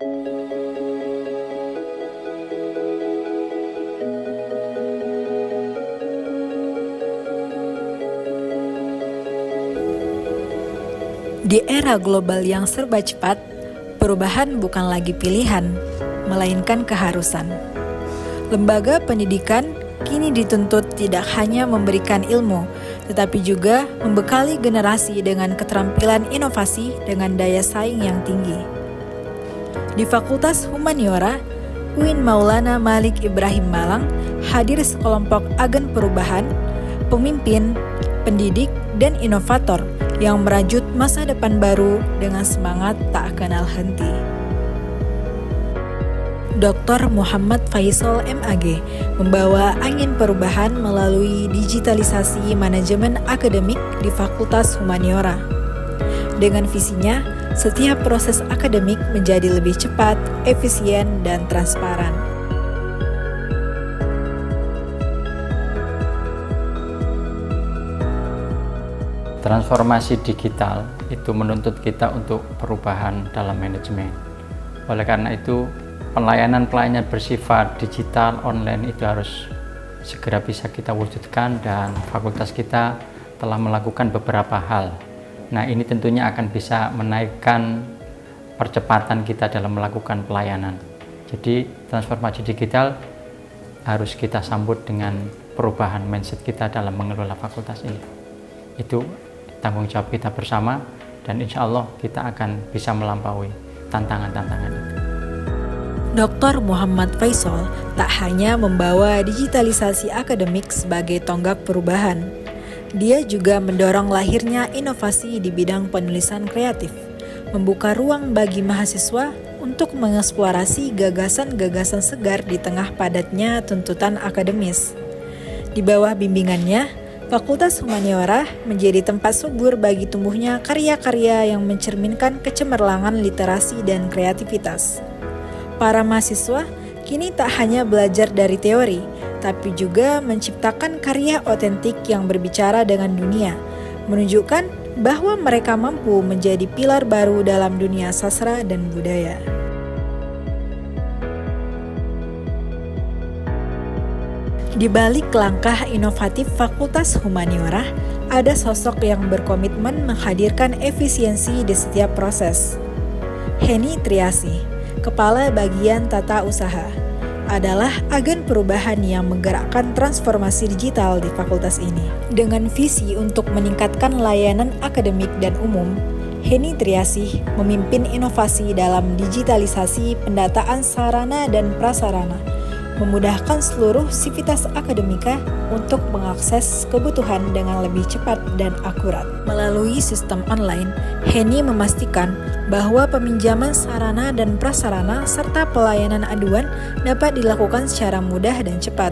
Di era global yang serba cepat, perubahan bukan lagi pilihan, melainkan keharusan. Lembaga pendidikan kini dituntut tidak hanya memberikan ilmu, tetapi juga membekali generasi dengan keterampilan inovasi dengan daya saing yang tinggi. Di Fakultas Humaniora, UIN Maulana Malik Ibrahim Malang hadir sekelompok agen perubahan, pemimpin, pendidik, dan inovator yang merajut masa depan baru dengan semangat tak kenal henti. Dr. Muhammad Faisal MAG membawa angin perubahan melalui digitalisasi manajemen akademik di Fakultas Humaniora. Dengan visinya, setiap proses akademik menjadi lebih cepat, efisien, dan transparan. Transformasi digital itu menuntut kita untuk perubahan dalam manajemen. Oleh karena itu, pelayanan bersifat digital online itu harus segera bisa kita wujudkan, dan fakultas kita telah melakukan beberapa hal. Nah, ini tentunya akan bisa menaikkan percepatan kita dalam melakukan pelayanan. Jadi, transformasi digital harus kita sambut dengan perubahan mindset kita dalam mengelola fakultas ini. Itu tanggung jawab kita bersama, dan insya Allah kita akan bisa melampaui tantangan-tantangan itu. Dr. Muhammad Faisal tak hanya membawa digitalisasi akademik sebagai tonggak perubahan, dia juga mendorong lahirnya inovasi di bidang penulisan kreatif, membuka ruang bagi mahasiswa untuk mengeksplorasi gagasan-gagasan segar di tengah padatnya tuntutan akademis. Di bawah bimbingannya, Fakultas Humaniora menjadi tempat subur bagi tumbuhnya karya-karya yang mencerminkan kecemerlangan literasi dan kreativitas. Para mahasiswa kini tak hanya belajar dari teori, tapi juga menciptakan karya otentik yang berbicara dengan dunia, menunjukkan bahwa mereka mampu menjadi pilar baru dalam dunia sastra dan budaya. Di balik langkah inovatif Fakultas Humaniora, ada sosok yang berkomitmen menghadirkan efisiensi di setiap proses. Heni Triasi, Kepala Bagian Tata Usaha, adalah agen perubahan yang menggerakkan transformasi digital di fakultas ini. Dengan visi untuk meningkatkan layanan akademik dan umum, Heni Triasi memimpin inovasi dalam digitalisasi pendataan sarana dan prasarana, memudahkan seluruh sivitas akademika untuk mengakses kebutuhan dengan lebih cepat dan akurat. Melalui sistem online, Heni memastikan bahwa peminjaman sarana dan prasarana serta pelayanan aduan dapat dilakukan secara mudah dan cepat.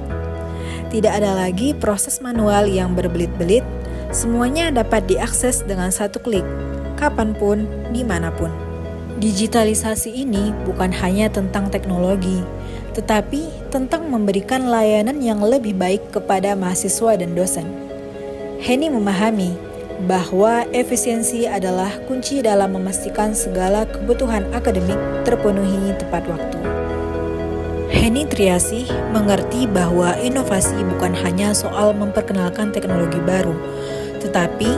Tidak ada lagi proses manual yang berbelit-belit, semuanya dapat diakses dengan satu klik, kapanpun, dimanapun. Digitalisasi ini bukan hanya tentang teknologi, tetapi tentang memberikan layanan yang lebih baik kepada mahasiswa dan dosen. Heni memahami bahwa efisiensi adalah kunci dalam memastikan segala kebutuhan akademik terpenuhi tepat waktu. Heni Triasi mengerti bahwa inovasi bukan hanya soal memperkenalkan teknologi baru, tetapi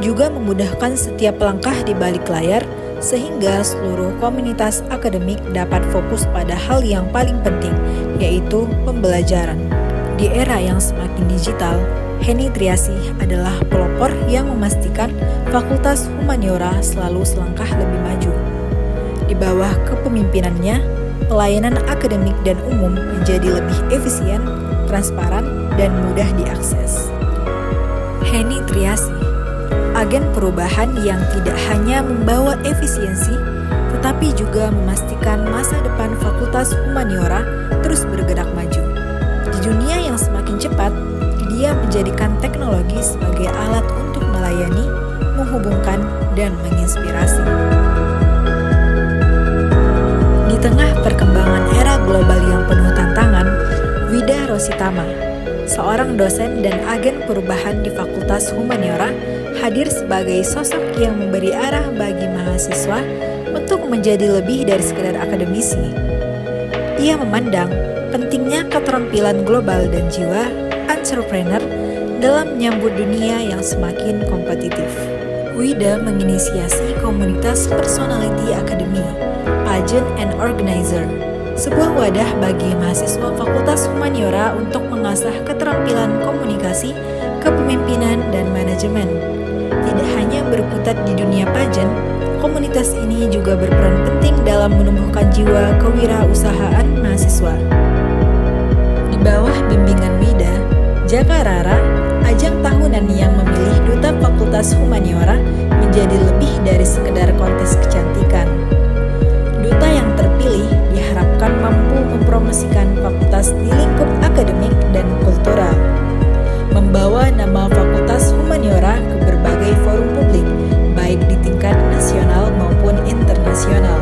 juga memudahkan setiap langkah di balik layar, sehingga seluruh komunitas akademik dapat fokus pada hal yang paling penting, yaitu pembelajaran. Di era yang semakin digital, Heni Triasi adalah pelopor yang memastikan Fakultas Humaniora selalu selangkah lebih maju. Di bawah kepemimpinannya, pelayanan akademik dan umum menjadi lebih efisien, transparan, dan mudah diakses. Heni Triasi, agen perubahan yang tidak hanya membawa efisiensi, tetapi juga memastikan masa depan Fakultas Humaniora terus bergerak maju. Di dunia yang semakin cepat, dia menjadikan teknologi sebagai alat untuk melayani, menghubungkan, dan menginspirasi. Di tengah perkembangan era global yang penuh tantangan, Wida Rositama, seorang dosen dan agen perubahan di Fakultas Humaniora, hadir sebagai sosok yang memberi arah bagi mahasiswa untuk menjadi lebih dari sekedar akademisi. Ia memandang pentingnya keterampilan global dan jiwa entrepreneur dalam menyambut dunia yang semakin kompetitif. Wida menginisiasi komunitas Personality Academy, Pageant and Organizer, sebuah wadah bagi mahasiswa Fakultas Humaniora untuk mengasah keterampilan komunikasi, kepemimpinan, dan manajemen. Tidak hanya berkutat di dunia pageant, komunitas ini juga berperan penting dalam menumbuhkan jiwa kewirausahaan mahasiswa. Di bawah bimbingan Wida, Jakarara, ajang tahunan yang memilih duta Fakultas Humaniora menjadi lebih dari sekedar kontes kecantikan. Duta yang terpilih diharapkan mampu mempromosikan fakultas di lingkup akademik dan kultural, membawa nama Fakultas Humaniora ke berbagai forum publik, baik di tingkat nasional maupun internasional.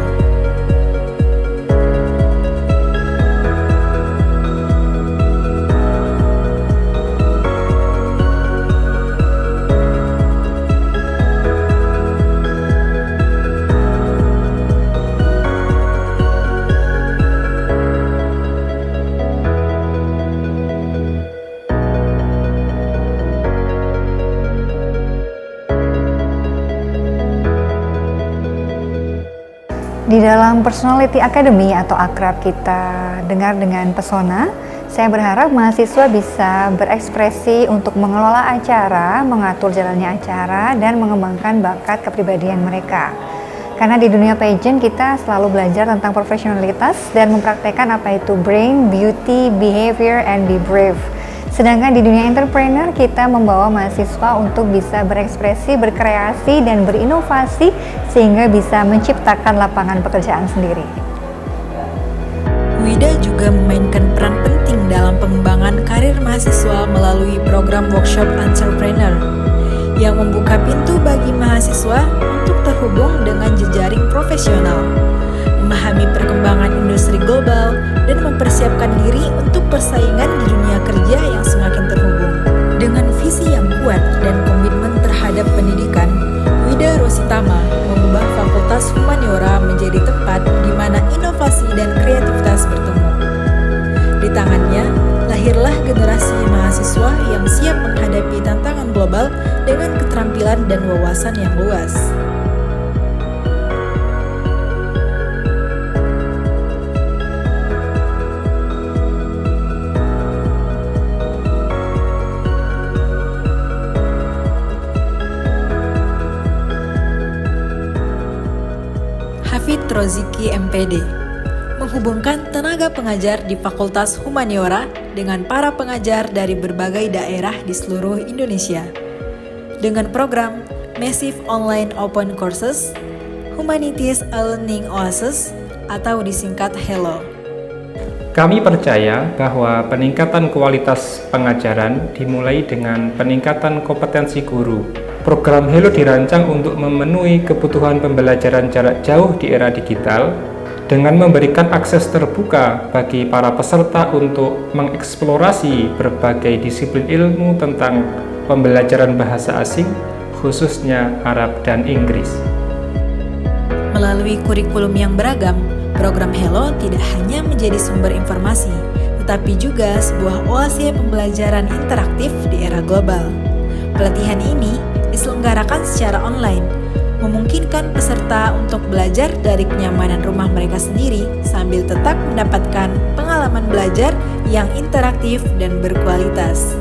Di dalam Personality Academy atau akrab kita dengar dengan Pesona, saya berharap mahasiswa bisa berekspresi untuk mengelola acara, mengatur jalannya acara, dan mengembangkan bakat kepribadian mereka. Karena di dunia pageant kita selalu belajar tentang profesionalitas dan mempraktekkan apa itu brain, beauty, behavior, and be brave. Sedangkan di dunia entrepreneur kita membawa mahasiswa untuk bisa berekspresi, berkreasi, dan berinovasi sehingga bisa menciptakan lapangan pekerjaan sendiri. Wida juga memainkan peran penting dalam pengembangan karir mahasiswa melalui program workshop entrepreneur yang membuka pintu bagi mahasiswa untuk terhubung dengan jejaring profesional, memahami perkembangan industri global, dan mempersiapkan diri untuk persaingan di dunia kerja yang semakin terhubung. Dengan visi yang kuat dan komitmen terhadap pendidikan, Wida Rositama mengubah Fakultas Humaniora menjadi tempat di mana inovasi dan kreativitas bertemu. Di tangannya, lahirlah generasi mahasiswa yang siap menghadapi tantangan global dengan keterampilan dan wawasan yang luas. Hafid Roziki MPD menghubungkan tenaga pengajar di Fakultas Humaniora dengan para pengajar dari berbagai daerah di seluruh Indonesia. Dengan program Massive Online Open Courses, Humanities Learning Oasis, atau disingkat HELO. Kami percaya bahwa peningkatan kualitas pengajaran dimulai dengan peningkatan kompetensi guru. Program HELO dirancang untuk memenuhi kebutuhan pembelajaran jarak jauh di era digital dengan memberikan akses terbuka bagi para peserta untuk mengeksplorasi berbagai disiplin ilmu tentang pembelajaran bahasa asing, khususnya Arab dan Inggris. Melalui kurikulum yang beragam, program HELO tidak hanya menjadi sumber informasi, tetapi juga sebuah oase pembelajaran interaktif di era global. Pelatihan ini diselenggarakan secara online, memungkinkan peserta untuk belajar dari kenyamanan rumah mereka sendiri sambil tetap mendapatkan pengalaman belajar yang interaktif dan berkualitas.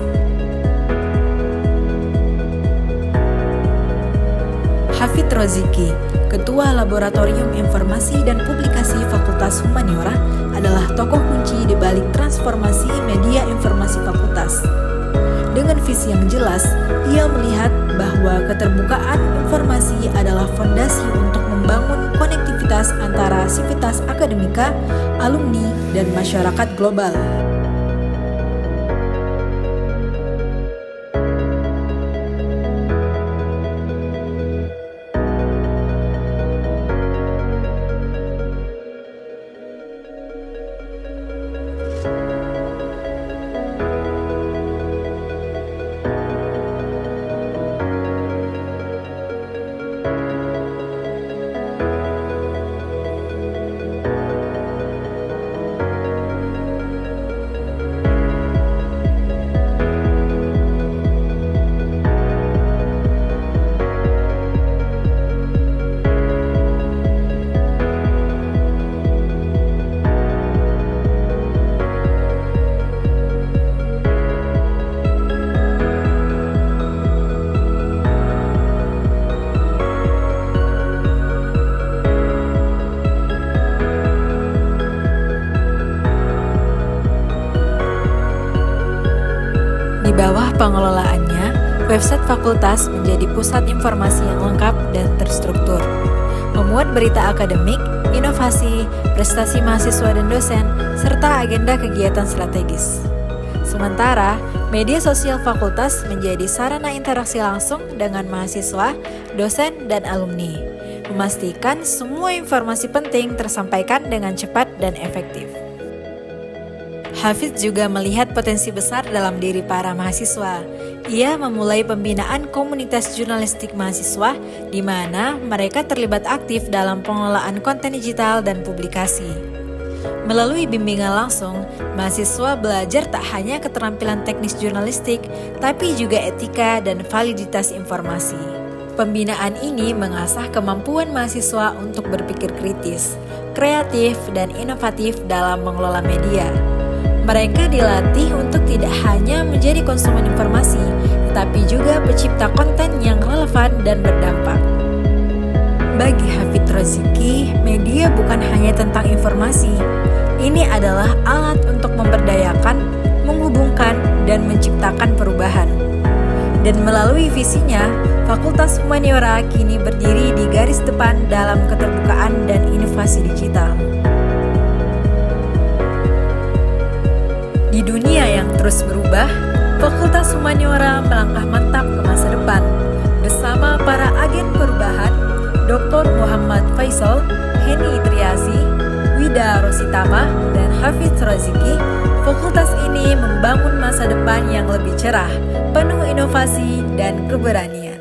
Hafid Roziki, Ketua Laboratorium Informasi dan Publikasi Fakultas Humaniora, adalah tokoh kunci di balik transformasi media informasi fakultas. Dengan visi yang jelas, ia melihat bahwa keterbukaan informasi adalah fondasi untuk membangun konektivitas antara sivitas akademika, alumni, dan masyarakat global. pengelolaannya, website fakultas menjadi pusat informasi yang lengkap dan terstruktur. Memuat berita akademik, inovasi, prestasi mahasiswa dan dosen, serta agenda kegiatan strategis. Sementara, media sosial fakultas menjadi sarana interaksi langsung dengan mahasiswa, dosen, dan alumni, memastikan semua informasi penting tersampaikan dengan cepat dan efektif. Hafidz juga melihat potensi besar dalam diri para mahasiswa. Ia memulai pembinaan komunitas jurnalistik mahasiswa di mana mereka terlibat aktif dalam pengelolaan konten digital dan publikasi. Melalui bimbingan langsung, mahasiswa belajar tak hanya keterampilan teknis jurnalistik, tapi juga etika dan validitas informasi. Pembinaan ini mengasah kemampuan mahasiswa untuk berpikir kritis, kreatif, dan inovatif dalam mengelola media. Mereka dilatih untuk tidak hanya menjadi konsumen informasi, tetapi juga pencipta konten yang relevan dan berdampak. Bagi Hafidz Roziki, media bukan hanya tentang informasi. Ini adalah alat untuk memberdayakan, menghubungkan, dan menciptakan perubahan. Dan melalui visinya, Fakultas Humaniora kini berdiri di garis depan dalam keterbukaan dan inovasi digital. Di dunia yang terus berubah, Fakultas Humaniora melangkah mantap ke masa depan. Bersama para agen perubahan, Dr. Muhammad Faisal, Heni Triasi, Wida Rositama, dan Hafidz Roziki, fakultas ini membangun masa depan yang lebih cerah, penuh inovasi dan keberanian.